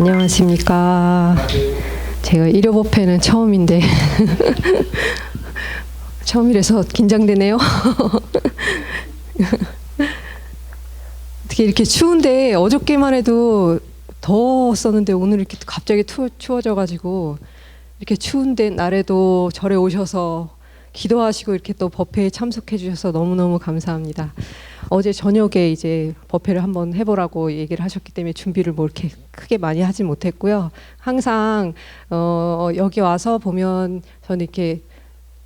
안녕하십니까. 제가 일요법회는 처음인데 처음이라서 긴장되네요. 어떻게 이렇게 추운데 어저께만 해도 더웠었는데 오늘 이렇게 갑자기 추워져가지고 이렇게 추운데 날에도 절에 오셔서 기도하시고 이렇게 또 법회에 참석해 주셔서 너무너무 감사합니다. 어제 저녁에 이제 법회를 한번 해보라고 얘기를 하셨기 때문에 준비를 뭐 이렇게 크게 많이 하진 못했고요. 항상 여기 와서 보면 저는 이렇게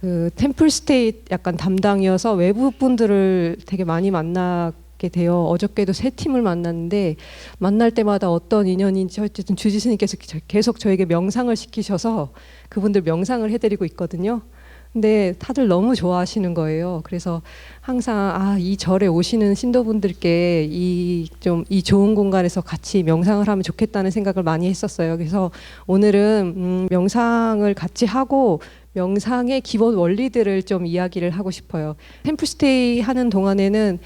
그 템플스테이 약간 담당이어서 외부 분들을 되게 많이 만나게 돼요. 어저께도 3팀을 만났는데 만날 때마다 어떤 인연인지 어쨌든 주지스님께서 계속 저에게 명상을 시키셔서 그분들 명상을 해드리고 있거든요. 근데 다들 너무 좋아하시는 거예요. 그래서 항상 이 절에 오시는 신도분들께 이 좋은 공간에서 같이 명상을 하면 좋겠다는 생각을 많이 했었어요. 그래서 오늘은 명상을 같이 하고 명상의 기본 원리들을 좀 이야기를 하고 싶어요. 템플스테이 하는 동안에는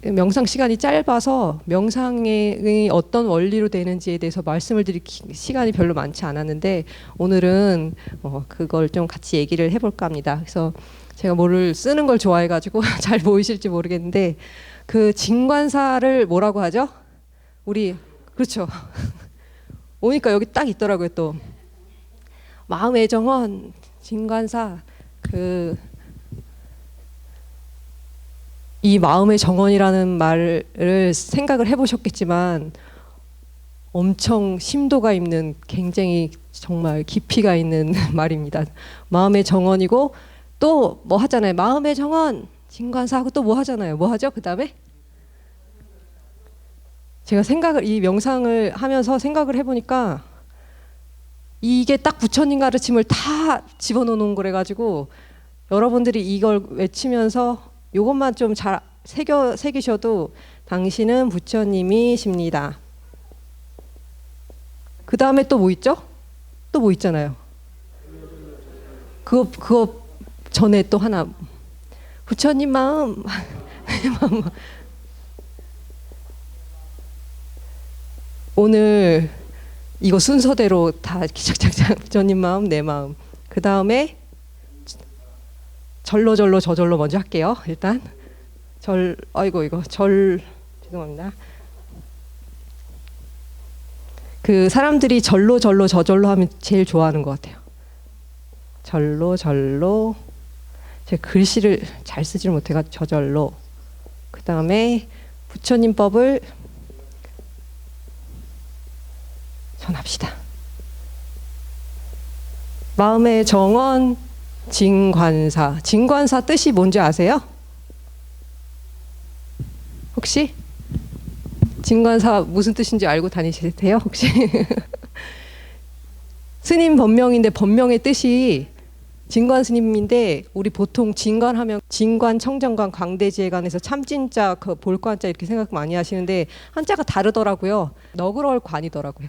명상 시간이 짧아서 명상의 어떤 원리로 되는지에 대해서 말씀을 드릴 시간이 별로 많지 않았는데 오늘은 그걸 좀 같이 얘기를 해볼까 합니다. 그래서 제가 뭐를 쓰는 걸 좋아해가지고 잘 보이실지 모르겠는데 그 진관사를 뭐라고 하죠? 우리 그렇죠. 오니까 여기 딱 있더라고요. 또 마음의 정원 진관사 이 마음의 정원이라는 말을 생각을 해보셨겠지만 엄청 심도가 있는 굉장히 정말 깊이가 있는 말입니다. 마음의 정원이고 또 뭐 하잖아요. 마음의 정원 진관사하고 또 뭐 하잖아요. 뭐 하죠? 그 다음에 제가 이 명상을 하면서 생각을 해보니까 이게 딱 부처님 가르침을 다 집어넣는 거래 가지고 여러분들이 이걸 외치면서 요것만 좀 잘 새기셔도 당신은 부처님이십니다. 그 다음에 또 뭐 있죠? 또 뭐 있잖아요. 그거 전에 또 하나 부처님 마음 오늘 이거 순서대로 다 착착착 부처님 마음 내 마음 그 다음에 절로 저절로 먼저 할게요. 일단 죄송합니다. 그 사람들이 절로 저절로 하면 제일 좋아하는 것 같아요. 절로 제가 글씨를 잘 쓰질 못해가 저절로 그 다음에 부처님 법을 전합시다. 마음의 정원 진관사. 진관사 뜻이 뭔지 아세요? 혹시? 진관사 무슨 뜻인지 알고 다니세요? 혹시? 스님 법명인데 법명의 뜻이 진관 스님인데 우리 보통 진관하면 진관, 청정관, 광대지혜관에서 참진자, 그 볼관자 이렇게 생각 많이 하시는데 한자가 다르더라고요. 너그러울 관이더라고요.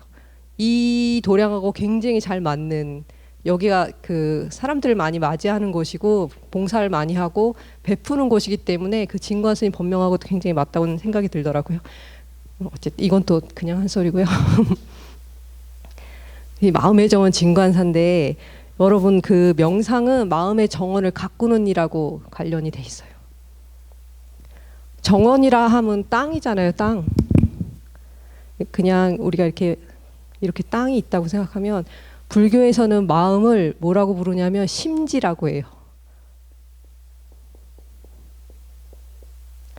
이 도량하고 굉장히 잘 맞는 여기가 그 사람들을 많이 맞이하는 곳이고 봉사를 많이 하고 베푸는 곳이기 때문에 그 진관 스님 법명하고도 굉장히 맞다고 생각이 들더라고요. 어쨌든 이건 또 그냥 한 소리고요. 이 마음의 정원 진관사인데 여러분 그 명상은 마음의 정원을 가꾸는 이라고 관련이 돼 있어요. 정원이라 하면 땅이잖아요. 땅. 그냥 우리가 이렇게 땅이 있다고 생각하면 불교에서는 마음을 뭐라고 부르냐면 심지라고 해요.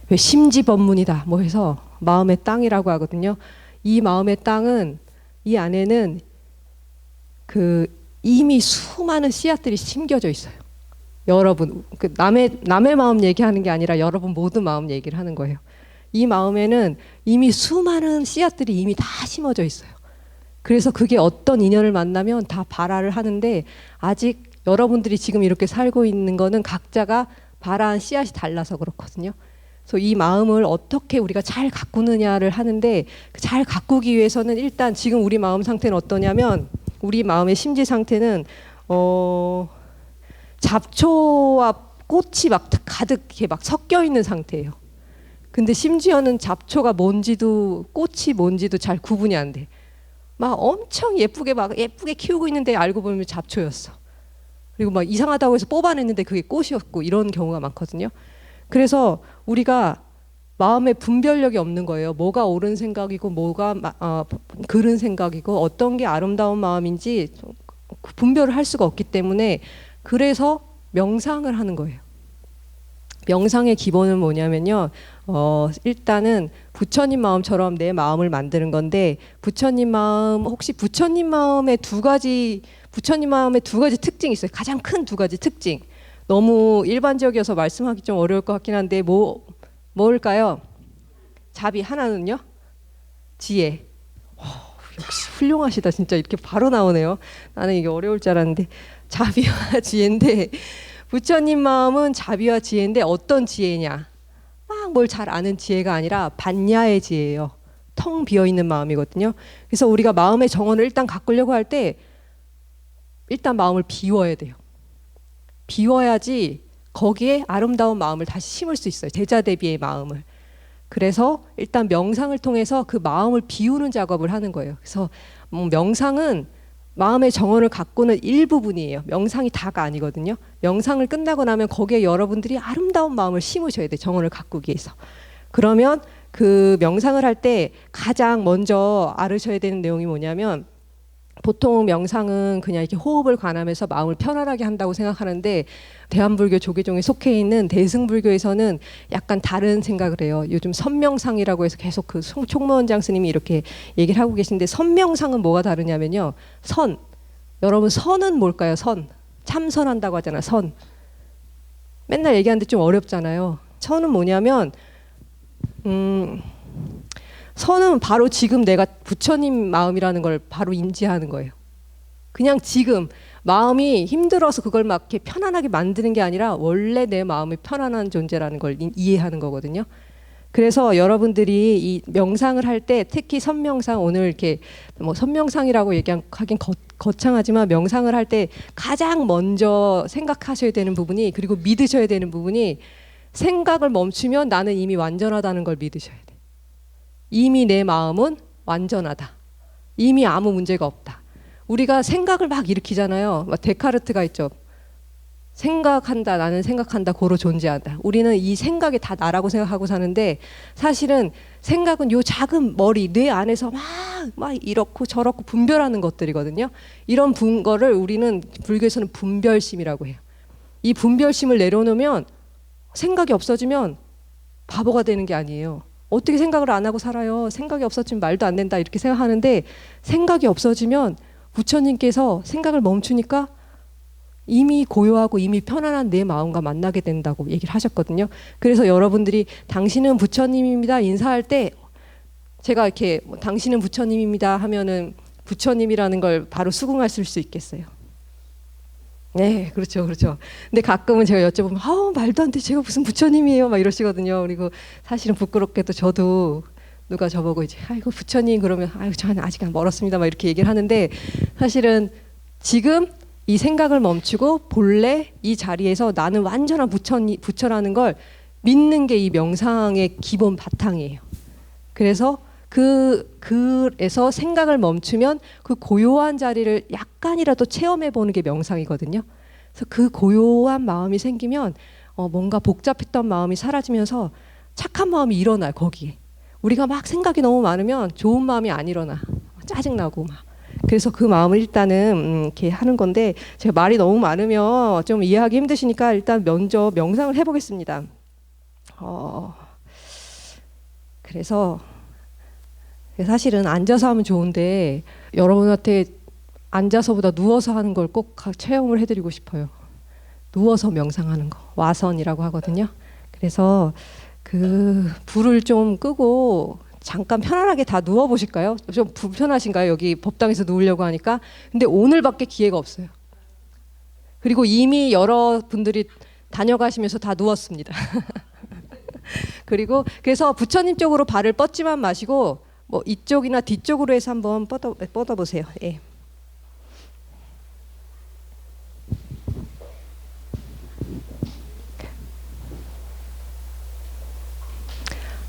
왜 심지법문이다 뭐 해서 마음의 땅이라고 하거든요. 이 마음의 땅은 이 안에는 그 이미 수많은 씨앗들이 심겨져 있어요. 여러분 남의 마음 얘기하는 게 아니라 여러분 모두 마음 얘기를 하는 거예요. 이 마음에는 이미 수많은 씨앗들이 이미 다 심어져 있어요. 그래서 그게 어떤 인연을 만나면 다 발화를 하는데 아직 여러분들이 지금 이렇게 살고 있는 거는 각자가 발화한 씨앗이 달라서 그렇거든요. 그래서 이 마음을 어떻게 우리가 잘 가꾸느냐를 하는데 잘 가꾸기 위해서는 일단 지금 우리 마음 상태는 어떠냐면 우리 마음의 심지 상태는 잡초와 꽃이 막 가득 이렇게 막 섞여 있는 상태예요. 근데 심지어는 잡초가 뭔지도 꽃이 뭔지도 잘 구분이 안 돼. 막 엄청 예쁘게 키우고 있는데 알고 보면 잡초였어. 그리고 막 이상하다고 해서 뽑아냈는데 그게 꽃이었고 이런 경우가 많거든요. 그래서 우리가 마음의 분별력이 없는 거예요. 뭐가 옳은 생각이고 뭐가 그른 생각이고 어떤 게 아름다운 마음인지 분별을 할 수가 없기 때문에 그래서 명상을 하는 거예요. 명상의 기본은 뭐냐면요. 일단은 부처님 마음처럼 내 마음을 만드는 건데 부처님 마음 혹시 부처님 마음의 두 가지 특징이 있어요. 가장 큰 두 가지 특징. 너무 일반적이어서 말씀하기 좀 어려울 것 같긴 한데 뭘까요? 자비 하나는요? 지혜. 역시 훌륭하시다. 진짜 이렇게 바로 나오네요. 나는 이게 어려울 줄 알았는데 자비와 지혜인데 부처님 마음은 자비와 지혜인데 어떤 지혜냐? 막 뭘 잘 아는 지혜가 아니라 반야의 지혜예요. 텅 비어있는 마음이거든요. 그래서 우리가 마음의 정원을 일단 가꾸려고 할 때 일단 마음을 비워야 돼요. 비워야지 거기에 아름다운 마음을 다시 심을 수 있어요. 제자대비의 마음을. 그래서 일단 명상을 통해서 그 마음을 비우는 작업을 하는 거예요. 그래서 명상은 마음의 정원을 가꾸는 일부분이에요. 명상이 다가 아니거든요. 명상을 끝나고 나면 거기에 여러분들이 아름다운 마음을 심으셔야 돼요. 정원을 가꾸기 위해서. 그러면 그 명상을 할 때 가장 먼저 알으셔야 되는 내용이 뭐냐면 보통 명상은 그냥 이렇게 호흡을 관하면서 마음을 편안하게 한다고 생각하는데 대한불교 조계종에 속해 있는 대승불교에서는 약간 다른 생각을 해요. 요즘 선명상이라고 해서 계속 그 총무원장 스님이 이렇게 얘기를 하고 계신데 선명상은 뭐가 다르냐면요. 여러분 선은 뭘까요? 참선한다고 하잖아. 맨날 얘기하는데 좀 어렵잖아요. 선은 뭐냐면 선은 바로 지금 내가 부처님 마음이라는 걸 바로 인지하는 거예요. 그냥 지금 마음이 힘들어서 그걸 막 이렇게 편안하게 만드는 게 아니라 원래 내 마음이 편안한 존재라는 걸 이해하는 거거든요. 그래서 여러분들이 이 명상을 할 때 특히 선명상 오늘 이렇게 뭐 선명상이라고 얘기하긴 거창하지만 명상을 할 때 가장 먼저 생각하셔야 되는 부분이 그리고 믿으셔야 되는 부분이 생각을 멈추면 나는 이미 완전하다는 걸 믿으셔야 돼요. 이미 내 마음은 완전하다. 이미 아무 문제가 없다. 우리가 생각을 막 일으키잖아요. 데카르트가 있죠. 생각한다, 나는 생각한다, 고로 존재한다. 우리는 이 생각이 다 나라고 생각하고 사는데 사실은 생각은 요 작은 머리, 뇌 안에서 막 이렇고 저렇고 분별하는 것들이거든요. 이런 거를 우리는 불교에서는 분별심이라고 해요. 이 분별심을 내려놓으면 생각이 없어지면 바보가 되는 게 아니에요. 어떻게 생각을 안 하고 살아요? 생각이 없어지면 말도 안 된다 이렇게 생각하는데 생각이 없어지면 부처님께서 생각을 멈추니까 이미 고요하고 이미 편안한 내 마음과 만나게 된다고 얘기를 하셨거든요. 그래서 여러분들이 당신은 부처님입니다 인사할 때 제가 이렇게 당신은 부처님입니다 하면은 부처님이라는 걸 바로 수긍하실 수 있겠어요? 네, 그렇죠. 근데 가끔은 제가 여쭤보면, 말도 안 돼. 제가 무슨 부처님이에요. 막 이러시거든요. 그리고 사실은 부끄럽게도 저도 누가 저보고 이제, 아이고, 부처님 그러면, 아이고, 저는 아직 멀었습니다. 막 이렇게 얘기를 하는데 사실은 지금 이 생각을 멈추고 본래 이 자리에서 나는 완전한 부처라는 걸 믿는 게 이 명상의 기본 바탕이에요. 그래서 그래서 생각을 멈추면 그 고요한 자리를 약간이라도 체험해 보는 게 명상이거든요. 그래서 그 고요한 마음이 생기면 뭔가 복잡했던 마음이 사라지면서 착한 마음이 일어나요, 거기에. 우리가 막 생각이 너무 많으면 좋은 마음이 안 일어나. 짜증나고 막. 그래서 그 마음을 일단은 이렇게 하는 건데 제가 말이 너무 많으면 좀 이해하기 힘드시니까 일단 먼저 명상을 해보겠습니다. 그래서 사실은 앉아서 하면 좋은데 여러분한테 앉아서보다 누워서 하는 걸 꼭 체험을 해드리고 싶어요. 누워서 명상하는 거 와선이라고 하거든요. 그래서 그 불을 좀 끄고 잠깐 편안하게 다 누워 보실까요? 좀 불편하신가요? 여기 법당에서 누우려고 하니까. 근데 오늘밖에 기회가 없어요. 그리고 이미 여러분들이 다녀가시면서 다 누웠습니다. 그래서 부처님 쪽으로 발을 뻗지만 마시고 뭐 이쪽이나 뒤쪽으로 해서 한번 뻗어 보세요. 예.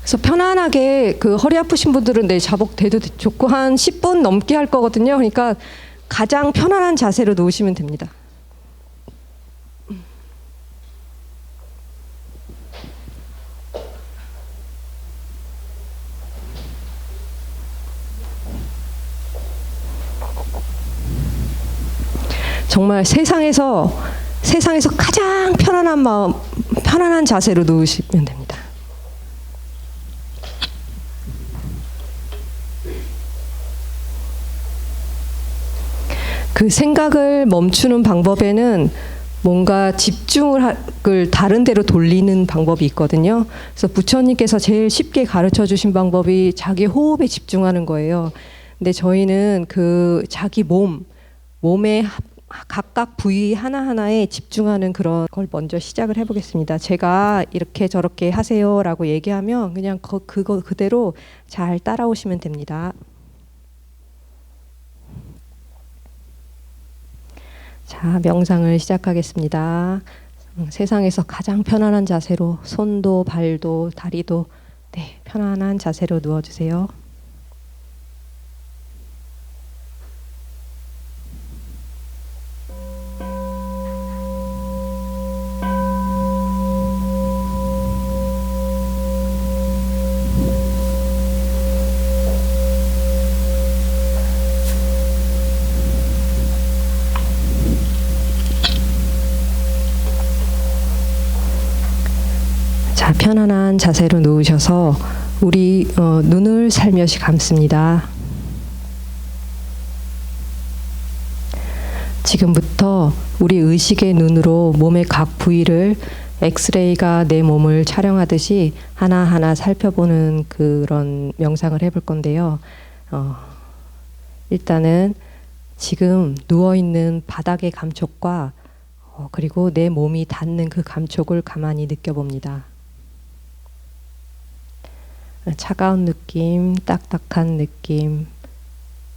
그래서 편안하게 그 허리 아프신 분들은 내 자복돼도 좋고 한 10분 넘게 할 거거든요. 그러니까 가장 편안한 자세로 누우시면 됩니다. 정말 세상에서 가장 편안한 마음, 편안한 자세로 누우시면 됩니다. 그 생각을 멈추는 방법에는 뭔가 집중을 다른 데로 돌리는 방법이 있거든요. 그래서 부처님께서 제일 쉽게 가르쳐 주신 방법이 자기 호흡에 집중하는 거예요. 근데 저희는 그 자기 몸의 각각 부위 하나하나에 집중하는 그런 걸 먼저 시작을 해보겠습니다. 제가 이렇게 저렇게 하세요라고 얘기하면 그냥 그거 그대로 잘 따라오시면 됩니다. 자, 명상을 시작하겠습니다. 세상에서 가장 편안한 자세로 손도 발도 다리도 편안한 자세로 누워주세요. 자, 편안한 자세로 누우셔서 우리 눈을 살며시 감습니다. 지금부터 우리 의식의 눈으로 몸의 각 부위를 엑스레이가 내 몸을 촬영하듯이 하나하나 살펴보는 그런 명상을 해볼 건데요. 일단은 지금 누워있는 바닥의 감촉과 그리고 내 몸이 닿는 그 감촉을 가만히 느껴봅니다. 차가운 느낌, 딱딱한 느낌,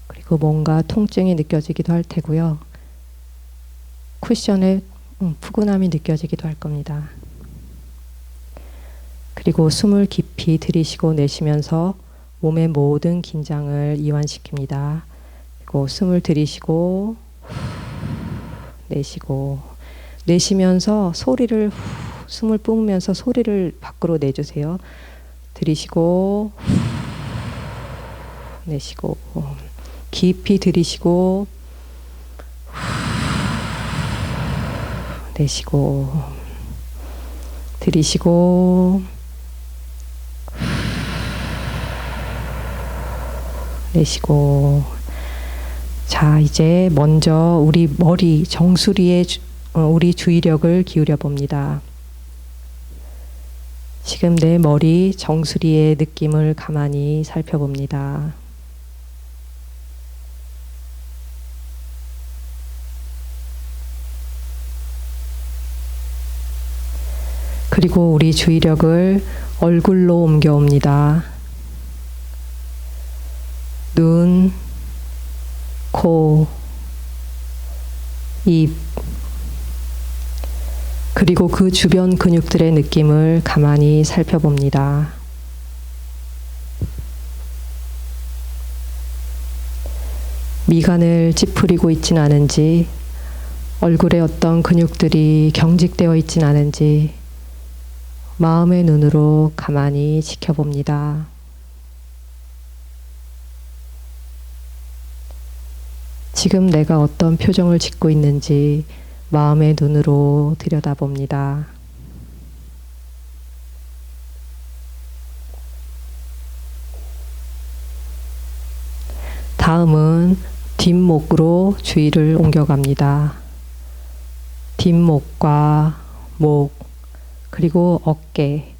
그리고 뭔가 통증이 느껴지기도 할 테고요. 쿠션에 푸근함이 느껴지기도 할 겁니다. 그리고 숨을 깊이 들이쉬고 내쉬면서 몸의 모든 긴장을 이완시킵니다. 그리고 숨을 들이쉬고 내쉬고 내쉬면서 소리를 숨을 뿜으면서 소리를 밖으로 내주세요. 들이쉬고 내쉬고 깊이 들이쉬고 내쉬고 들이쉬고 내쉬고. 자, 이제 먼저 우리 머리 정수리에 우리 주의력을 기울여 봅니다. 지금 내 머리 정수리의 느낌을 가만히 살펴봅니다. 그리고 우리 주의력을 얼굴로 옮겨옵니다. 눈, 코, 입, 그리고 그 주변 근육들의 느낌을 가만히 살펴봅니다. 미간을 찌푸리고 있진 않은지, 얼굴에 어떤 근육들이 경직되어 있진 않은지 마음의 눈으로 가만히 지켜봅니다. 지금 내가 어떤 표정을 짓고 있는지 마음의 눈으로 들여다봅니다. 다음은 뒷목으로 주의를 옮겨갑니다. 뒷목과 목, 그리고 어깨,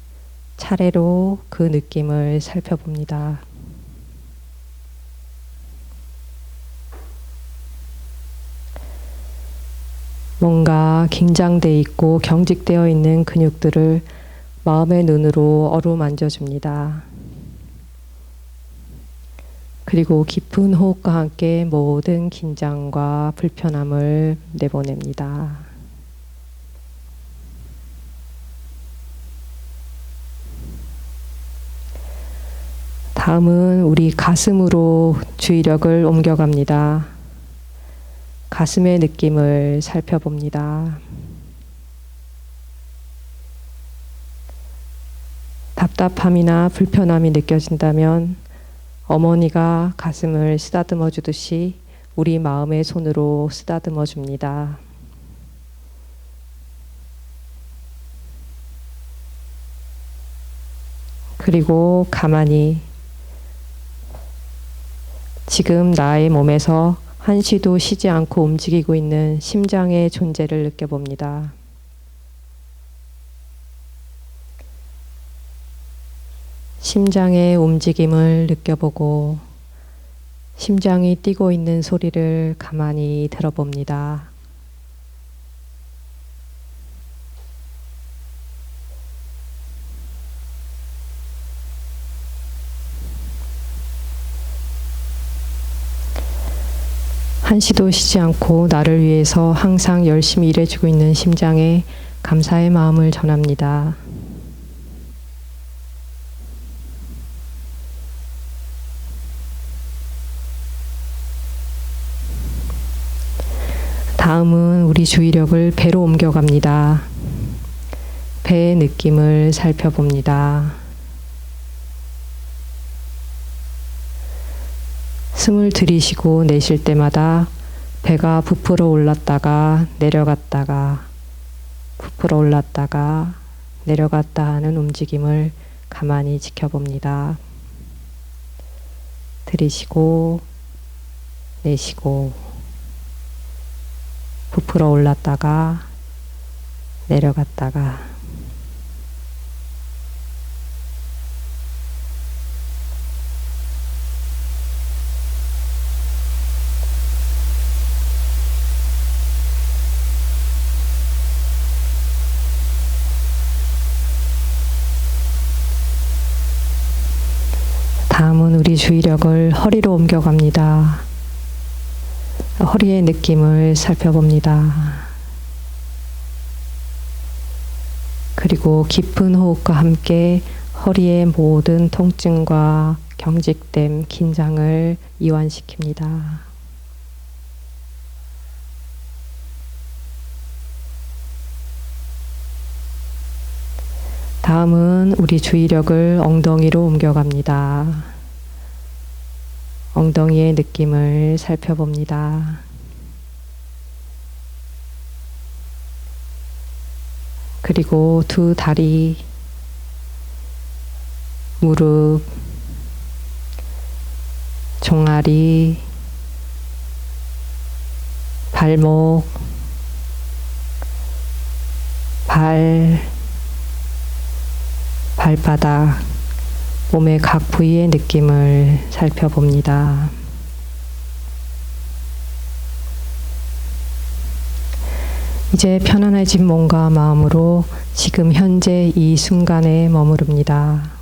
차례로 그 느낌을 살펴봅니다. 뭔가 긴장돼 있고 경직되어 있는 근육들을 마음의 눈으로 어루만져줍니다. 그리고 깊은 호흡과 함께 모든 긴장과 불편함을 내보냅니다. 다음은 우리 가슴으로 주의력을 옮겨갑니다. 가슴의 느낌을 살펴봅니다. 답답함이나 불편함이 느껴진다면 어머니가 가슴을 쓰다듬어 주듯이 우리 마음의 손으로 쓰다듬어 줍니다. 그리고 가만히 지금 나의 몸에서 한시도 쉬지 않고 움직이고 있는 심장의 존재를 느껴봅니다. 심장의 움직임을 느껴보고 심장이 뛰고 있는 소리를 가만히 들어봅니다. 한시도 쉬지 않고 나를 위해서 항상 열심히 일해주고 있는 심장에 감사의 마음을 전합니다. 다음은 우리 주의력을 배로 옮겨갑니다. 배의 느낌을 살펴봅니다. 숨을 들이쉬고 내쉴 때마다 배가 부풀어 올랐다가 내려갔다가 부풀어 올랐다가 내려갔다 하는 움직임을 가만히 지켜봅니다. 들이쉬고 내쉬고 부풀어 올랐다가 내려갔다가 다음은 우리 주의력을 허리로 옮겨갑니다. 허리의 느낌을 살펴봅니다. 그리고 깊은 호흡과 함께 허리의 모든 통증과 경직됨, 긴장을 이완시킵니다. 다음은 우리 주의력을 엉덩이로 옮겨갑니다. 엉덩이의 느낌을 살펴봅니다. 그리고 두 다리, 무릎, 종아리, 발목, 발바닥, 몸의 각 부위의 느낌을 살펴봅니다. 이제 편안해진 몸과 마음으로 지금 현재 이 순간에 머무릅니다.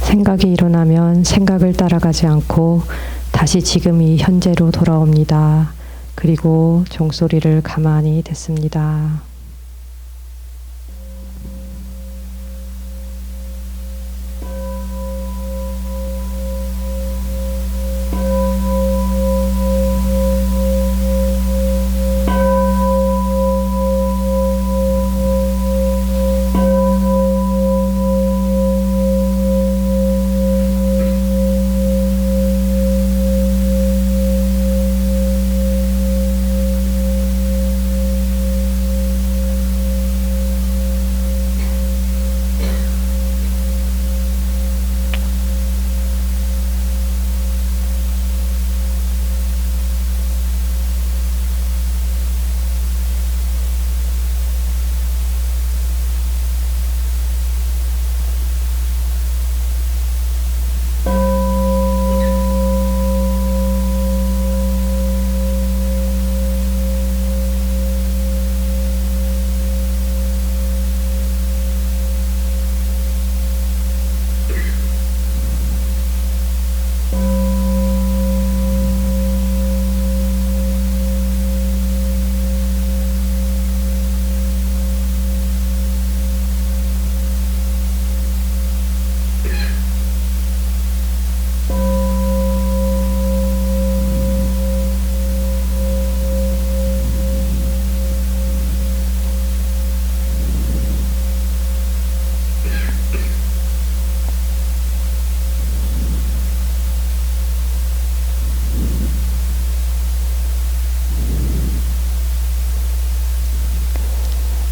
생각이 일어나면 생각을 따라가지 않고 다시 지금 이 현재로 돌아옵니다. 그리고 종소리를 가만히 듣습니다.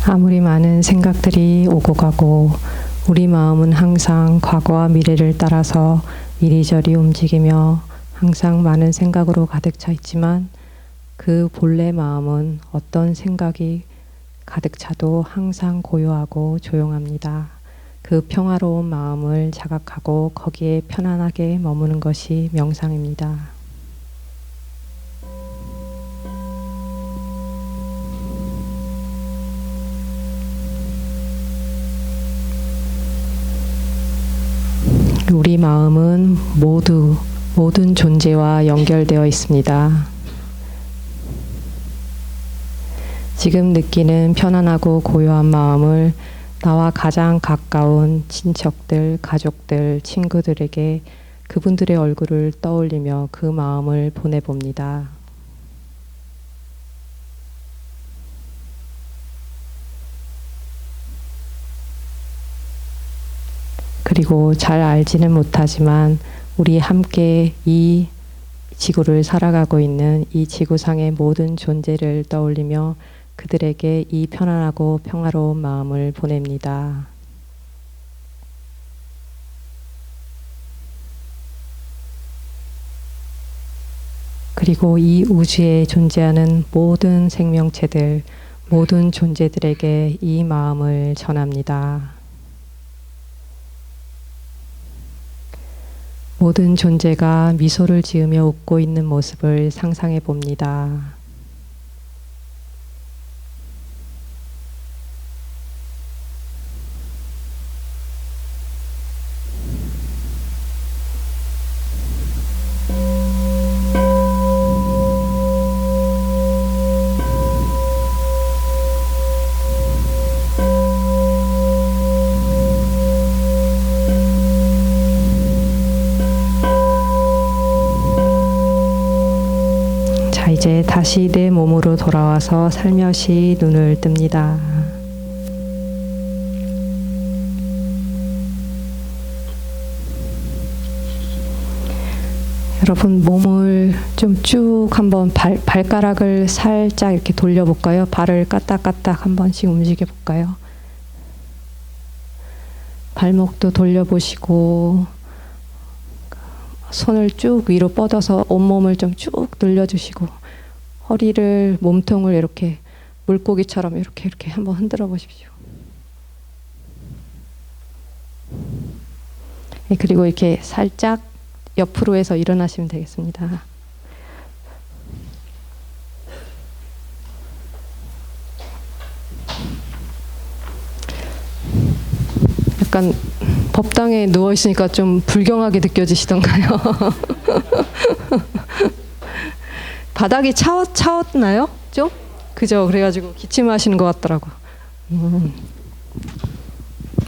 아무리 많은 생각들이 오고 가고 우리 마음은 항상 과거와 미래를 따라서 이리저리 움직이며 항상 많은 생각으로 가득 차 있지만 그 본래 마음은 어떤 생각이 가득 차도 항상 고요하고 조용합니다. 그 평화로운 마음을 자각하고 거기에 편안하게 머무는 것이 명상입니다. 우리 마음은 모든 존재와 연결되어 있습니다. 지금 느끼는 편안하고 고요한 마음을 나와 가장 가까운 친척들, 가족들, 친구들에게 그분들의 얼굴을 떠올리며 그 마음을 보내봅니다. 그리고 잘 알지는 못하지만 우리 함께 이 지구를 살아가고 있는 이 지구상의 모든 존재를 떠올리며 그들에게 이 편안하고 평화로운 마음을 보냅니다. 그리고 이 우주에 존재하는 모든 생명체들, 모든 존재들에게 이 마음을 전합니다. 모든 존재가 미소를 지으며 웃고 있는 모습을 상상해 봅니다. 이제 다시 내 몸으로 돌아와서 살며시 눈을 뜹니다. 여러분 몸을 좀 쭉 한번 발가락을 살짝 이렇게 돌려볼까요? 발을 까딱까딱 한 번씩 움직여 볼까요? 발목도 돌려보시고 손을 쭉 위로 뻗어서 온몸을 좀 쭉 늘려주시고 허리를, 몸통을 이렇게 물고기처럼 이렇게 한번 흔들어 보십시오. 그리고 이렇게 살짝 옆으로 해서 일어나시면 되겠습니다. 약간 법당에 누워 있으니까 좀 불경하게 느껴지시던가요? 바닥이 차웠나요? 좀? 그죠? 그래가지고 기침하시는 것 같더라고.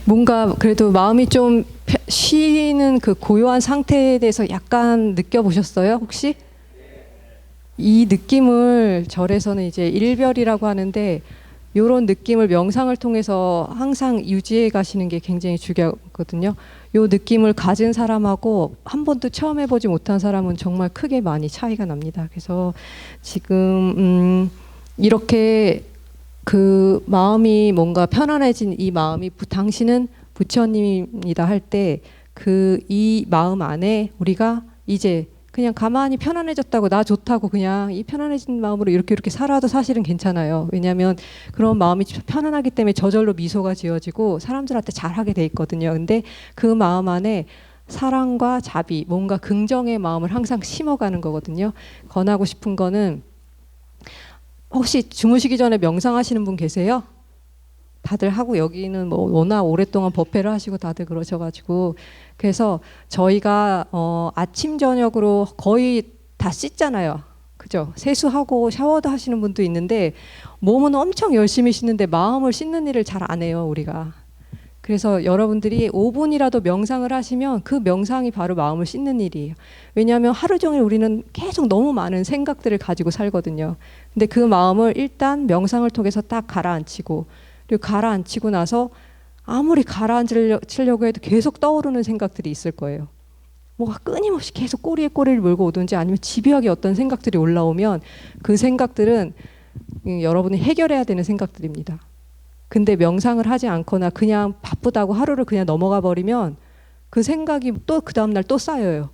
뭔가 그래도 마음이 좀 쉬는 그 고요한 상태에 대해서 약간 느껴보셨어요? 혹시? 이 느낌을 절에서는 이제 일별이라고 하는데 이런 느낌을 명상을 통해서 항상 유지해 가시는 게 굉장히 중요하거든요. 이 느낌을 가진 사람하고 한 번도 처음 해보지 못한 사람은 정말 크게 많이 차이가 납니다. 그래서 지금 이렇게 그 마음이 뭔가 편안해진 이 마음이 당신은 부처님입니다 할 때 그 이 마음 안에 우리가 이제 그냥 가만히 편안해졌다고 나 좋다고 그냥 이 편안해진 마음으로 이렇게 살아도 사실은 괜찮아요. 왜냐하면 그런 마음이 편안하기 때문에 저절로 미소가 지어지고 사람들한테 잘하게 돼 있거든요. 근데 그 마음 안에 사랑과 자비, 뭔가 긍정의 마음을 항상 심어가는 거거든요. 권하고 싶은 거는 혹시 주무시기 전에 명상하시는 분 계세요? 다들 하고 여기는 뭐 워낙 오랫동안 법회를 하시고 다들 그러셔가지고 그래서 저희가 아침 저녁으로 거의 다 씻잖아요. 그죠? 세수하고 샤워도 하시는 분도 있는데 몸은 엄청 열심히 씻는데 마음을 씻는 일을 잘 안 해요, 우리가. 그래서 여러분들이 5분이라도 명상을 하시면 그 명상이 바로 마음을 씻는 일이에요. 왜냐하면 하루 종일 우리는 계속 너무 많은 생각들을 가지고 살거든요. 근데 그 마음을 일단 명상을 통해서 딱 가라앉히고 그리고 가라앉히고 나서 아무리 가라앉히려고 해도 계속 떠오르는 생각들이 있을 거예요. 뭐가 끊임없이 계속 꼬리에 꼬리를 물고 오든지 아니면 집요하게 어떤 생각들이 올라오면 그 생각들은 여러분이 해결해야 되는 생각들입니다. 근데 명상을 하지 않거나 그냥 바쁘다고 하루를 그냥 넘어가 버리면 그 생각이 또 그 다음날 또 쌓여요.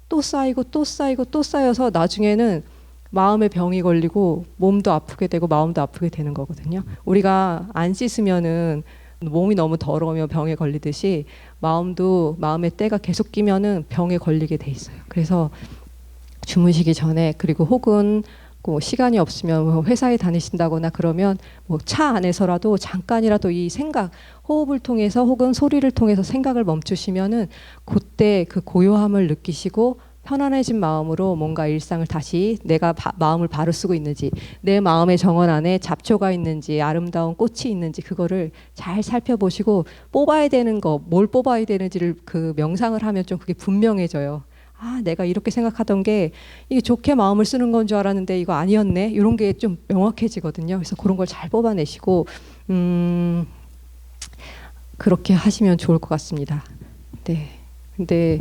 또 쌓이고 또 쌓이고 또 쌓여서 나중에는 마음에 병이 걸리고 몸도 아프게 되고 마음도 아프게 되는 거거든요. 우리가 안 씻으면은 몸이 너무 더러우면 병에 걸리듯이 마음도 마음의 때가 계속 끼면은 병에 걸리게 돼 있어요. 그래서 주무시기 전에 그리고 혹은 뭐 시간이 없으면 회사에 다니신다거나 그러면 뭐 차 안에서라도 잠깐이라도 이 생각 호흡을 통해서 혹은 소리를 통해서 생각을 멈추시면은 그때 그 고요함을 느끼시고 편안해진 마음으로 뭔가 일상을 다시 내가 마음을 바로 쓰고 있는지 내 마음의 정원 안에 잡초가 있는지 아름다운 꽃이 있는지 그거를 잘 살펴보시고 뽑아야 되는 거 뭘 뽑아야 되는지를 그 명상을 하면 좀 그게 분명해져요. 아, 내가 이렇게 생각하던 게 이게 좋게 마음을 쓰는 건 줄 알았는데 이거 아니었네. 이런 게 좀 명확해지거든요. 그래서 그런 걸 잘 뽑아내시고 그렇게 하시면 좋을 것 같습니다. 네. 근데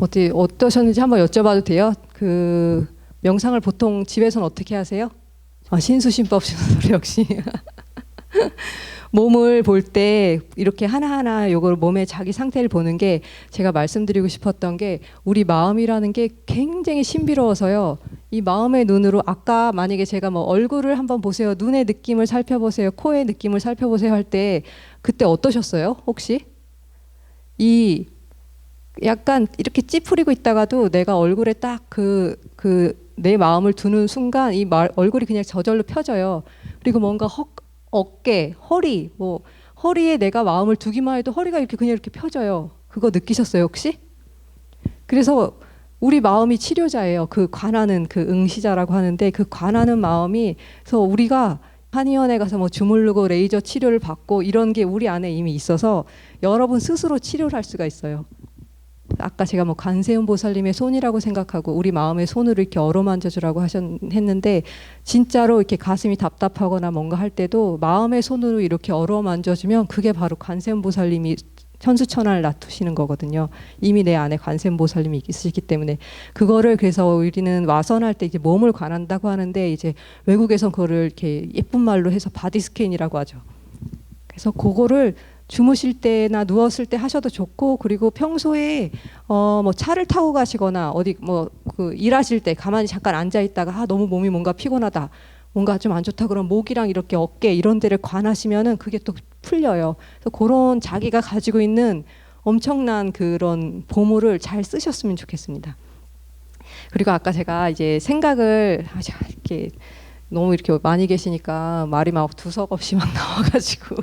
어떠셨는지 한번 여쭤봐도 돼요? 그 명상을 보통 집에서는 어떻게 하세요? 신수신법 역시. 몸을 볼 때 이렇게 하나하나 요걸 몸의 자기 상태를 보는 게 제가 말씀드리고 싶었던 게 우리 마음이라는 게 굉장히 신비로워서요. 이 마음의 눈으로 아까 만약에 제가 뭐 얼굴을 한번 보세요. 눈의 느낌을 살펴보세요. 코의 느낌을 살펴보세요 할 때 그때 어떠셨어요? 혹시? 이 약간 이렇게 찌푸리고 있다가도 내가 얼굴에 딱 내 마음을 두는 순간 이 얼굴이 그냥 저절로 펴져요. 그리고 뭔가 어깨, 허리, 뭐 허리에 내가 마음을 두기만 해도 허리가 이렇게 그냥 이렇게 펴져요. 그거 느끼셨어요 혹시? 그래서 우리 마음이 치료자예요. 그 관하는 그 응시자라고 하는데 그 관하는 마음이 그래서 우리가 한의원에 가서 뭐 주물르고 레이저 치료를 받고 이런 게 우리 안에 이미 있어서 여러분 스스로 치료를 할 수가 있어요. 아까 제가 뭐 관세음 보살님의 손이라고 생각하고 우리 마음의 손으로 이렇게 어루만져주라고 했는데 진짜로 이렇게 가슴이 답답하거나 뭔가 할 때도 마음의 손으로 이렇게 어루만져주면 그게 바로 관세음 보살님이 천수천하를 놔두시는 거거든요. 이미 내 안에 관세음 보살님이 있으시기 때문에 그거를 그래서 우리는 와선할 때 이제 몸을 관한다고 하는데 이제 외국에선 그거를 이렇게 예쁜 말로 해서 바디 스캔이라고 하죠. 그래서 그거를 주무실 때나 누웠을 때 하셔도 좋고 그리고 평소에 뭐 차를 타고 가시거나 어디 뭐 그 일하실 때 가만히 잠깐 앉아 있다가 너무 몸이 뭔가 피곤하다 뭔가 좀 안 좋다 그러면 목이랑 이렇게 어깨 이런 데를 관하시면은 그게 또 풀려요. 그래서 그런 자기가 가지고 있는 엄청난 그런 보물을 잘 쓰셨으면 좋겠습니다. 그리고 아까 제가 이제 생각을 이렇게 너무 이렇게 많이 계시니까 말이 막 두서없이 막 나와가지고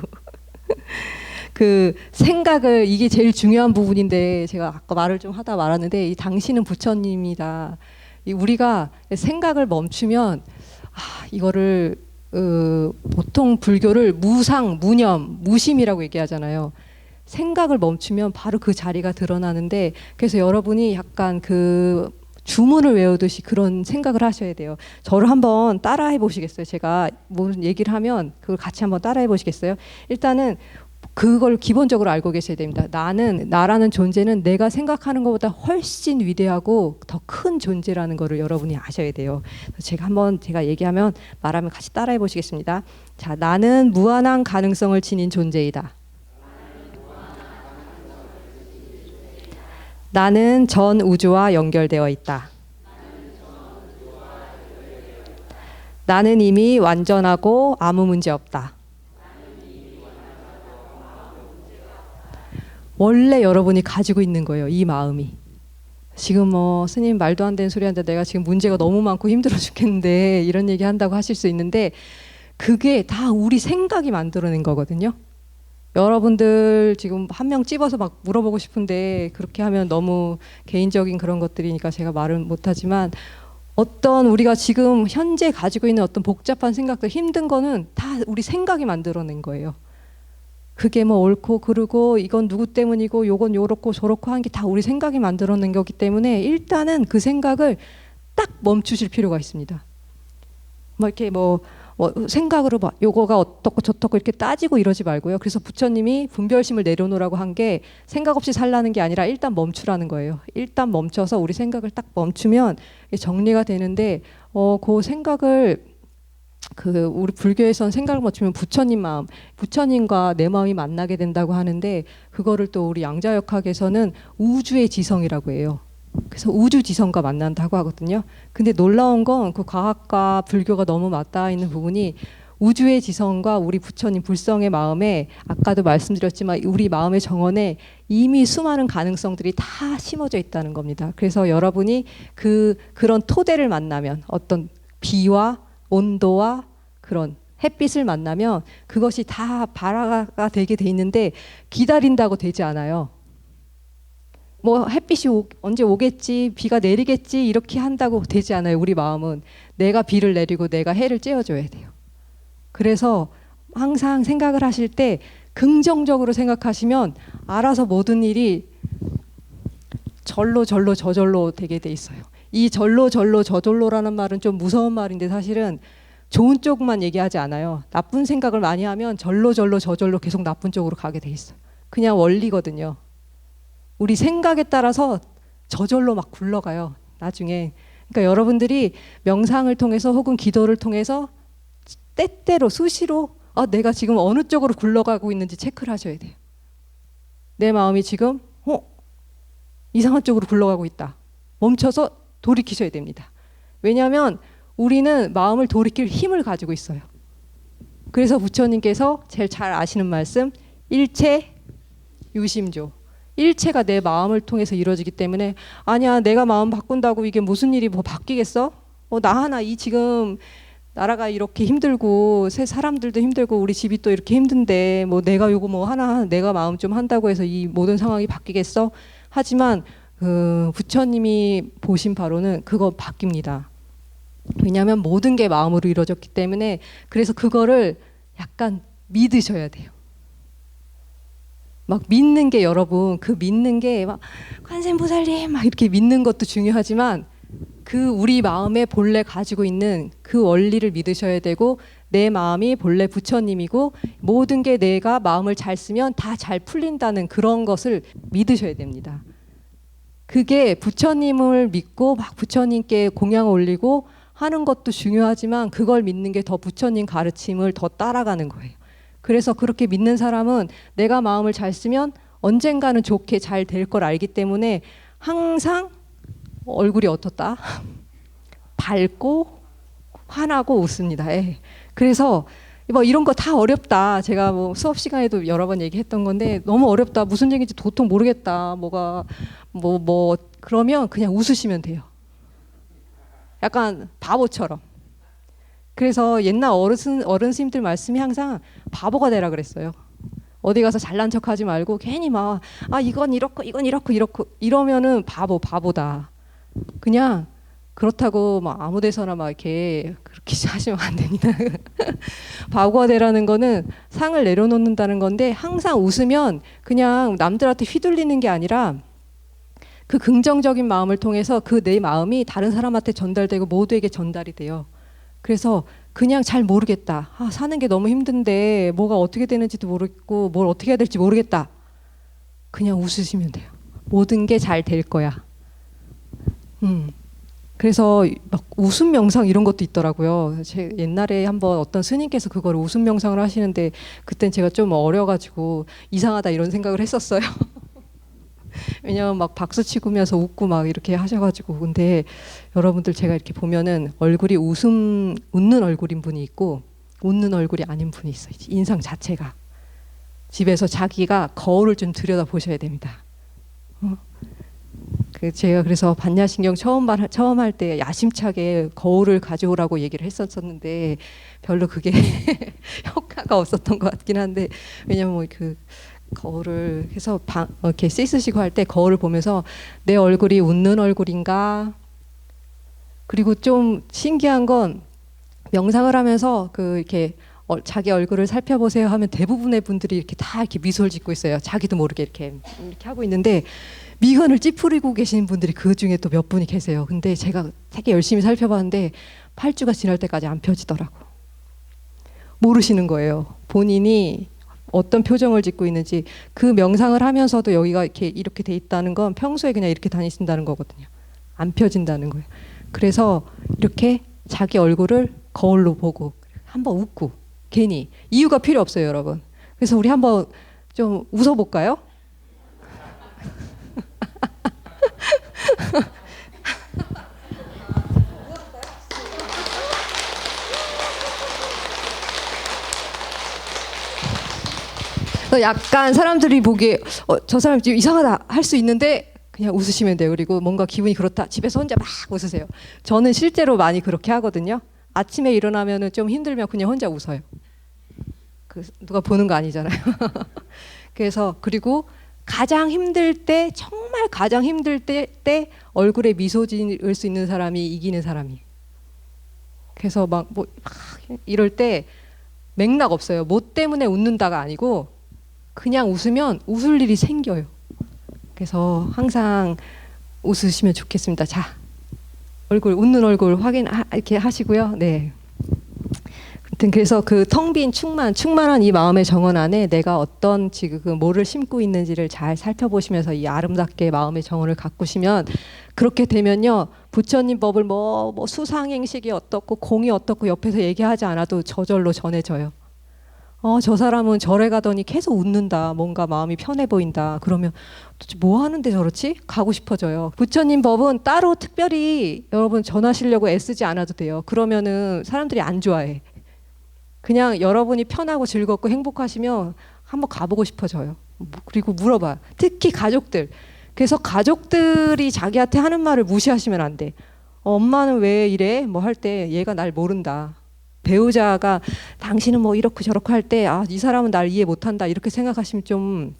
그 생각을 이게 제일 중요한 부분인데 제가 아까 말을 좀 하다 말았는데 이 당신은 부처님이다. 우리가 생각을 멈추면 이거를 보통 불교를 무상, 무념, 무심이라고 얘기하잖아요. 생각을 멈추면 바로 그 자리가 드러나는데 그래서 여러분이 약간 그 주문을 외우듯이 그런 생각을 하셔야 돼요. 저를 한번 따라해 보시겠어요? 제가 무슨 얘기를 하면 그걸 같이 한번 따라해 보시겠어요? 일단은 그걸 기본적으로 알고 계셔야 됩니다. 나라는 존재는 내가 생각하는 것보다 훨씬 위대하고 더 큰 존재라는 거를 여러분이 아셔야 돼요. 제가 얘기하면 말하면 같이 따라해 보시겠습니다. 자, 나는 무한한 가능성을 지닌 존재이다. 나는 전 우주와 연결되어 있다. 나는 이미 완전하고 아무 문제 없다. 원래 여러분이 가지고 있는 거예요. 이 마음이. 지금 뭐 스님 말도 안 되는 소리 하는데 내가 지금 문제가 너무 많고 힘들어 죽겠는데 이런 얘기 한다고 하실 수 있는데 그게 다 우리 생각이 만들어낸 거거든요. 여러분들 지금 한 명 찝어서 막 물어보고 싶은데 그렇게 하면 너무 개인적인 그런 것들이니까 제가 말은 못하지만 어떤 우리가 지금 현재 가지고 있는 어떤 복잡한 생각들 힘든 거는 다 우리 생각이 만들어낸 거예요. 그게 뭐 옳고 그르고 이건 누구 때문이고 요건 요렇고 저렇고 한 게 다 우리 생각이 만들어낸 거기 때문에 일단은 그 생각을 딱 멈추실 필요가 있습니다. 뭐 이렇게 뭐 생각으로 막 요거가 어떻고 저떻고 이렇게 따지고 이러지 말고요. 그래서 부처님이 분별심을 내려놓으라고 한 게 생각 없이 살라는 게 아니라 일단 멈추라는 거예요. 일단 멈춰서 우리 생각을 딱 멈추면 정리가 되는데 그 생각을 그 우리 불교에선 생각을 맞추면 부처님 마음, 부처님과 내 마음이 만나게 된다고 하는데 그거를 또 우리 양자역학에서는 우주의 지성이라고 해요. 그래서 우주 지성과 만난다고 하거든요. 근데 놀라운 건 그 과학과 불교가 너무 맞닿아 있는 부분이 우주의 지성과 우리 부처님 불성의 마음에 아까도 말씀드렸지만 우리 마음의 정원에 이미 수많은 가능성들이 다 심어져 있다는 겁니다. 그래서 여러분이 그런 토대를 만나면 어떤 비와 온도와 그런 햇빛을 만나면 그것이 다 발화가 되게 돼 있는데 기다린다고 되지 않아요. 뭐 햇빛이 언제 오겠지, 비가 내리겠지 이렇게 한다고 되지 않아요. 우리 마음은 내가 비를 내리고 내가 해를 쬐어줘야 돼요. 그래서 항상 생각을 하실 때 긍정적으로 생각하시면 알아서 모든 일이 절로 저절로 되게 돼 있어요. 이 절로 저절로라는 말은 좀 무서운 말인데 사실은 좋은 쪽만 얘기하지 않아요. 나쁜 생각을 많이 하면 절로 저절로 계속 나쁜 쪽으로 가게 돼 있어요. 그냥 원리거든요. 우리 생각에 따라서 저절로 막 굴러가요. 나중에. 그러니까 여러분들이 명상을 통해서 혹은 기도를 통해서 때때로 수시로 내가 지금 어느 쪽으로 굴러가고 있는지 체크를 하셔야 돼요. 내 마음이 지금 이상한 쪽으로 굴러가고 있다. 멈춰서 돌이키셔야 됩니다. 왜냐하면 우리는 마음을 돌이킬 힘을 가지고 있어요. 그래서 부처님께서 제일 잘 아시는 말씀 일체 유심조. 일체가 내 마음을 통해서 이루어지기 때문에 아니야 내가 마음 바꾼다고 이게 무슨 일이 뭐 바뀌겠어? 나 하나 지금 나라가 이렇게 힘들고 새 사람들도 힘들고 우리 집이 또 이렇게 힘든데 뭐 내가 요거 뭐 하나 내가 마음 좀 한다고 해서 이 모든 상황이 바뀌겠어? 하지만 부처님이 보신 바로는 그거 바뀝니다. 왜냐하면 모든 게 마음으로 이루어졌기 때문에 그래서 그거를 약간 믿으셔야 돼요. 막 믿는 게 여러분 그 믿는 게 막 관세음보살님 막 이렇게 믿는 것도 중요하지만 그 우리 마음에 본래 가지고 있는 그 원리를 믿으셔야 되고 내 마음이 본래 부처님이고 모든 게 내가 마음을 잘 쓰면 다 잘 풀린다는 그런 것을 믿으셔야 됩니다. 그게 부처님을 믿고 막 부처님께 공양 올리고 하는 것도 중요하지만 그걸 믿는 게 더 부처님 가르침을 더 따라가는 거예요. 그래서 그렇게 믿는 사람은 내가 마음을 잘 쓰면 언젠가는 좋게 잘 될 걸 알기 때문에 항상 얼굴이 어떻다? 밝고 환하고 웃습니다. 예. 그래서 뭐 이런 거 다 어렵다. 제가 뭐 수업 시간에도 여러 번 얘기했던 건데 너무 어렵다. 무슨 얘기인지 도통 모르겠다. 뭐가 뭐 그러면 그냥 웃으시면 돼요. 약간 바보처럼. 그래서 옛날 어른 스님들 말씀이 항상 바보가 되라 그랬어요. 어디 가서 잘난 척하지 말고 괜히 막 이건 이렇고 이러면은 바보다. 그냥 그렇다고 막 아무 데서나 막 이렇게 그렇게 하시면 안 됩니다. 바보가 되라는 거는 상을 내려놓는다는 건데 항상 웃으면 그냥 남들한테 휘둘리는 게 아니라 그 긍정적인 마음을 통해서 그 내 마음이 다른 사람한테 전달되고 모두에게 전달이 돼요. 그래서 그냥 잘 모르겠다. 사는 게 너무 힘든데 뭐가 어떻게 되는지도 모르겠고 뭘 어떻게 해야 될지 모르겠다. 그냥 웃으시면 돼요. 모든 게 잘 될 거야. 그래서 막 웃음 명상 이런 것도 있더라고요. 옛날에 한번 어떤 스님께서 그걸 웃음 명상을 하시는데 그땐 제가 좀 어려가지고 이상하다 이런 생각을 했었어요. 왜냐면 막 박수 치고면서 웃고 막 이렇게 하셔가지고 근데 여러분들 제가 이렇게 보면은 얼굴이 웃는 얼굴인 분이 있고 웃는 얼굴이 아닌 분이 있어요. 인상 자체가. 집에서 자기가 거울을 좀 들여다 보셔야 됩니다. 제가 그래서 반야신경 처음 할 때 야심차게 거울을 가져오라고 얘기를 했었는데 별로 그게 효과가 없었던 것 같긴 한데 왜냐면 뭐 거울을 해서 이렇게 씻으시고 할 때 거울을 보면서 내 얼굴이 웃는 얼굴인가? 그리고 좀 신기한 건 명상을 하면서 이렇게 자기 얼굴을 살펴보세요 하면 대부분의 분들이 이렇게 다 이렇게 미소를 짓고 있어요. 자기도 모르게 이렇게 하고 있는데 미간을 찌푸리고 계시는 분들이 그 중에 또 몇 분이 계세요. 근데 제가 되게 열심히 살펴봤는데 8주가 지날 때까지 안 펴지더라고. 모르시는 거예요. 본인이 어떤 표정을 짓고 있는지. 그 명상을 하면서도 여기가 이렇게 돼 있다는 건 평소에 그냥 이렇게 다니신다는 거거든요. 안 펴진다는 거예요. 그래서 이렇게 자기 얼굴을 거울로 보고 한번 웃고 괜히 이유가 필요 없어요, 여러분. 그래서 우리 한번 좀 웃어볼까요? 약간 사람들이 보기에 저 사람 지금 이상하다 할 수 있는데 그냥 웃으시면 돼요. 그리고 뭔가 기분이 그렇다. 집에서 혼자 막 웃으세요. 저는 실제로 많이 그렇게 하거든요. 아침에 일어나면은 좀 힘들면 그냥 혼자 웃어요. 누가 보는 거 아니잖아요. 그래서 그리고 가장 힘들 때, 정말 가장 힘들 때 얼굴에 미소 지을 수 있는 사람이 이기는 사람이. 그래서 막 이럴 때 맥락 없어요. 뭐 때문에 웃는다가 아니고 그냥 웃으면 웃을 일이 생겨요. 그래서 항상 웃으시면 좋겠습니다. 자, 웃는 얼굴 이렇게 하시고요. 네. 아무튼 그래서 그 텅 빈 충만한 이 마음의 정원 안에 내가 어떤 지금 뭐를 심고 있는지를 잘 살펴보시면서 이 아름답게 마음의 정원을 가꾸시면, 그렇게 되면요, 부처님 법을 뭐 수상행식이 어떻고 공이 어떻고 옆에서 얘기하지 않아도 저절로 전해져요. 저 사람은 절에 가더니 계속 웃는다. 뭔가 마음이 편해 보인다. 그러면 도대체 뭐 하는데 저렇지? 가고 싶어져요. 부처님 법은 따로 특별히 여러분 전하시려고 애쓰지 않아도 돼요. 그러면은 사람들이 안 좋아해. 그냥 여러분이 편하고 즐겁고 행복하시면 한번 가보고 싶어져요. 그리고 물어봐. 특히 가족들. 그래서 가족들이 자기한테 하는 말을 무시하시면 안 돼. 엄마는 왜 이래? 뭐 할 때 얘가 날 모른다. 배우자가 당신은 뭐 이렇고 저렇고 할 때 이 사람은 날 이해 못한다 이렇게 생각하시면 좀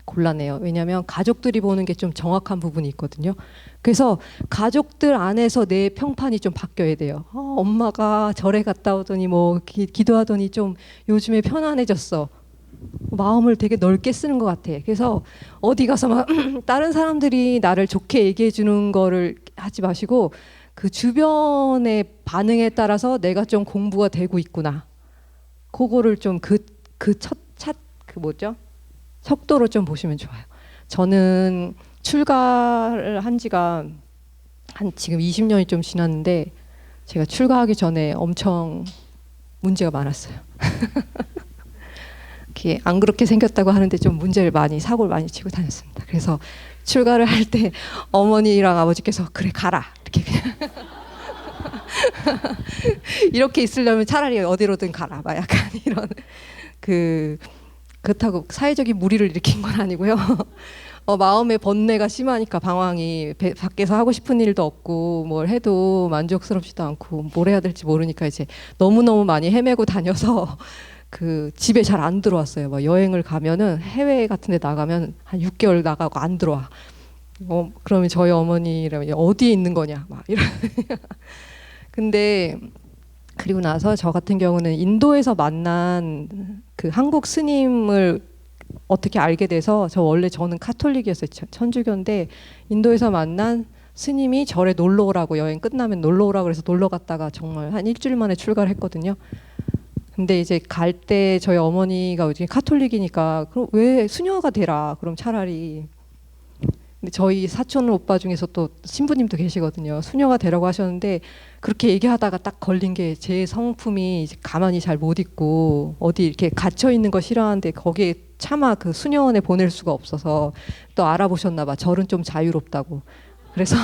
곤란해요. 왜냐하면 가족들이 보는 게 좀 정확한 부분이 있거든요. 그래서 가족들 안에서 내 평판이 좀 바뀌어야 돼요. 엄마가 절에 갔다 오더니 뭐 기도하더니 좀 요즘에 편안해졌어. 마음을 되게 넓게 쓰는 것 같아. 그래서 어디 가서 막 다른 사람들이 나를 좋게 얘기해 주는 거를 하지 마시고 그 주변의 반응에 따라서 내가 좀 공부가 되고 있구나. 그거를 좀 뭐죠? 속도로 좀 보시면 좋아요. 저는 출가를 한 지가 지금 20년이 좀 지났는데 제가 출가하기 전에 엄청 문제가 많았어요. 안 그렇게 생겼다고 하는데 좀 사고를 많이 치고 다녔습니다. 그래서 출가를 할 때 어머니랑 아버지께서 그래 가라 이렇게 그냥 이렇게 있으려면 차라리 어디로든 가라 막 약간 이런 그렇다고 사회적인 무리를 일으킨 건 아니고요. 마음의 번뇌가 심하니까 방황이 밖에서 하고 싶은 일도 없고 뭘 해도 만족스럽지도 않고 뭘 해야 될지 모르니까 이제 너무너무 많이 헤매고 다녀서 집에 잘 안 들어왔어요. 막 여행을 가면은 해외 같은 데 나가면 한 6개월 나가고 안 들어와. 그러면 저희 어머니라면 어디에 있는 거냐 막 이런. 근데 그리고 나서 저 같은 경우는 인도에서 만난 그 한국 스님을 어떻게 알게 돼서 저는 카톨릭이었어요. 천주교인데 인도에서 만난 스님이 절에 놀러 오라고 여행 끝나면 놀러 오라고 그래서 놀러 갔다가 정말 한 일주일 만에 출가를 했거든요. 근데 이제 갈 때 저희 어머니가 요즘 카톨릭이니까 그럼 왜 수녀가 되라. 그럼 차라리. 근데 저희 사촌 오빠 중에서 또 신부님도 계시거든요. 수녀가 되라고 하셨는데 그렇게 얘기하다가 딱 걸린 게 제 성품이 이제 가만히 잘 못 있고 어디 이렇게 갇혀 있는 거 싫어하는데 거기에 차마 그 수녀원에 보낼 수가 없어서 또 알아보셨나 봐. 절은 좀 자유롭다고. 그래서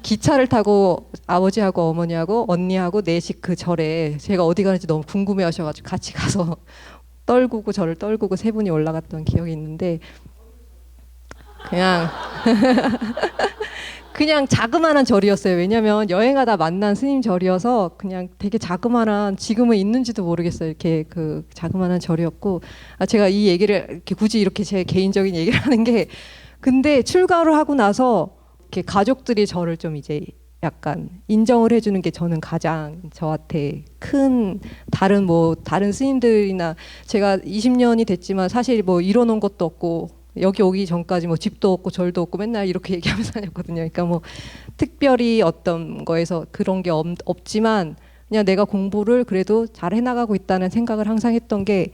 기차를 타고 아버지하고 어머니하고 언니하고 넷이 그 절에 제가 어디 가는지 너무 궁금해 하셔가지고 같이 가서 저를 떨구고 세 분이 올라갔던 기억이 있는데 그냥 자그마한 절이었어요. 왜냐면 여행하다 만난 스님 절이어서 그냥 되게 자그마한, 지금은 있는지도 모르겠어요. 이렇게 그 자그마한 절이었고, 제가 이 얘기를 이렇게 굳이 이렇게 제 개인적인 얘기를 하는 게, 근데 출가를 하고 나서 이렇게 가족들이 저를 좀 이제 약간 인정을 해주는 게 저는 가장 저한테 큰, 다른 스님들이나 제가 20년이 됐지만 사실 뭐 이뤄놓은 것도 없고 여기 오기 전까지 뭐 집도 없고 절도 없고 맨날 이렇게 얘기하면서 다녔거든요. 그러니까 뭐 특별히 어떤 거에서 그런 게 없지만 그냥 내가 공부를 그래도 잘 해나가고 있다는 생각을 항상 했던 게,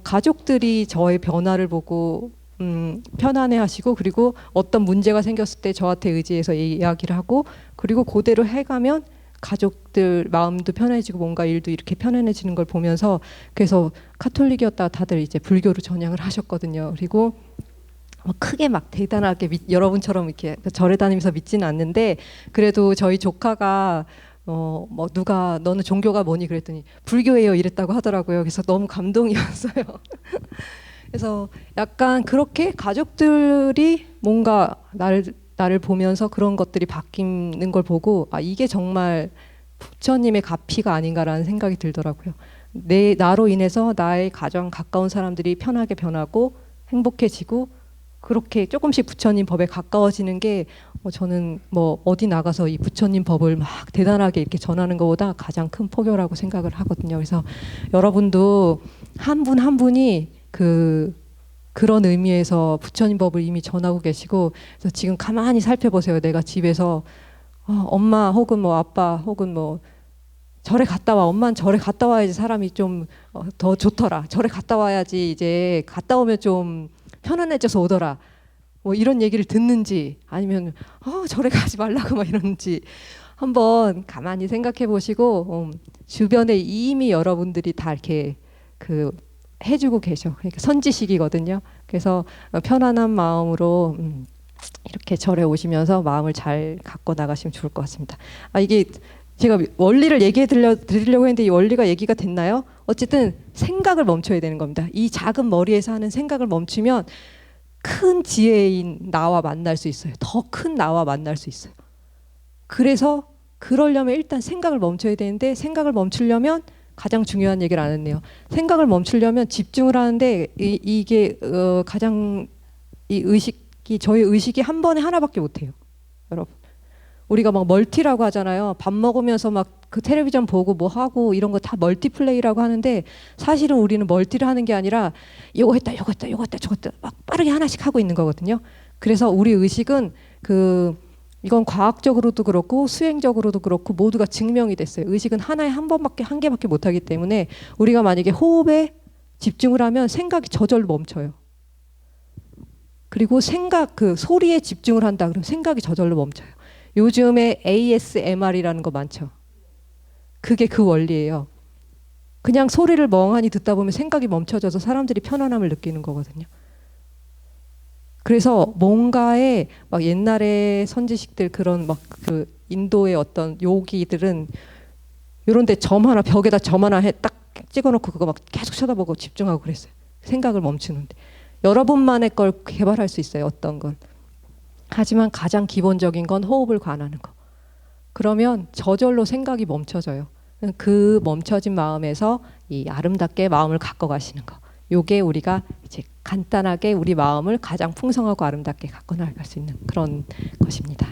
가족들이 저의 변화를 보고 편안해하시고, 그리고 어떤 문제가 생겼을 때 저한테 의지해서 이야기를 하고, 그리고 그대로 해가면 가족들 마음도 편해지고 뭔가 일도 이렇게 편안해지는 걸 보면서 그래서 카톨릭이었다가 다들 이제 불교로 전향을 하셨거든요. 그리고 크게 막 대단하게 여러분처럼 이렇게 절에 다니면서 믿지는 않는데 그래도 저희 조카가 뭐 누가 너는 종교가 뭐니 그랬더니 불교예요 이랬다고 하더라고요. 그래서 너무 감동이었어요. 그래서 약간 그렇게 가족들이 뭔가 나를 보면서 그런 것들이 바뀌는 걸 보고 아 이게 정말 부처님의 가피가 아닌가라는 생각이 들더라고요. 나로 인해서 나의 가장 가까운 사람들이 편하게 변하고 행복해지고 그렇게 조금씩 부처님 법에 가까워지는 게 저는 뭐 어디 나가서 이 부처님 법을 막 대단하게 이렇게 전하는 것보다 가장 큰 포교라고 생각을 하거든요. 그래서 여러분도 한 분 한 분이 그런 의미에서 부처님 법을 이미 전하고 계시고 그래서 지금 가만히 살펴보세요. 내가 집에서 엄마 혹은 뭐 아빠 혹은 뭐 절에 갔다 와. 엄마는 절에 갔다 와야지 사람이 좀 더 좋더라. 절에 갔다 와야지 이제 갔다 오면 좀 편안해져서 오더라. 뭐 이런 얘기를 듣는지 아니면 절에 가지 말라고 막 이러는지 한번 가만히 생각해 보시고 주변에 이미 여러분들이 다 이렇게 해주고 계셔. 그러니까 선지식이거든요. 그래서 편안한 마음으로 이렇게 절에 오시면서 마음을 잘 갖고 나가시면 좋을 것 같습니다. 이게 제가 원리를 얘기해 드리려고 했는데 이 원리가 얘기가 됐나요? 어쨌든 생각을 멈춰야 되는 겁니다. 이 작은 머리에서 하는 생각을 멈추면 큰 지혜인 나와 만날 수 있어요. 더 큰 나와 만날 수 있어요. 그래서 그러려면 일단 생각을 멈춰야 되는데 생각을 멈추려면 가장 중요한 얘기를 안 했네요. 생각을 멈추려면 집중을 하는데 이게 가장 저희 의식이 한 번에 하나밖에 못 해요. 여러분. 우리가 막 멀티라고 하잖아요. 밥 먹으면서 막 그 텔레비전 보고 뭐 하고 이런 거 다 멀티플레이라고 하는데 사실은 우리는 멀티를 하는 게 아니라 요거 했다 저거 했다 막 빠르게 하나씩 하고 있는 거거든요. 그래서 우리 의식은 이건 과학적으로도 그렇고 수행적으로도 그렇고 모두가 증명이 됐어요. 의식은 하나에 한 개밖에 못 하기 때문에 우리가 만약에 호흡에 집중을 하면 생각이 저절로 멈춰요. 그리고 소리에 집중을 한다 그러면 생각이 저절로 멈춰요. 요즘에 ASMR이라는 거 많죠. 그게 그 원리예요. 그냥 소리를 멍하니 듣다 보면 생각이 멈춰져서 사람들이 편안함을 느끼는 거거든요. 그래서 뭔가에 막 옛날에 선지식들 그런 인도의 어떤 요기들은 이런데 벽에다 점 하나 딱 찍어놓고 그거 막 계속 쳐다보고 집중하고 그랬어요. 생각을 멈추는데 여러분만의 걸 개발할 수 있어요. 어떤 건. 하지만 가장 기본적인 건 호흡을 관하는 거. 그러면 저절로 생각이 멈춰져요. 그 멈춰진 마음에서 이 아름답게 마음을 갖고 가시는 거. 요게 우리가 이제 간단하게 우리 마음을 가장 풍성하고 아름답게 갖고 나갈 수 있는 그런 것입니다.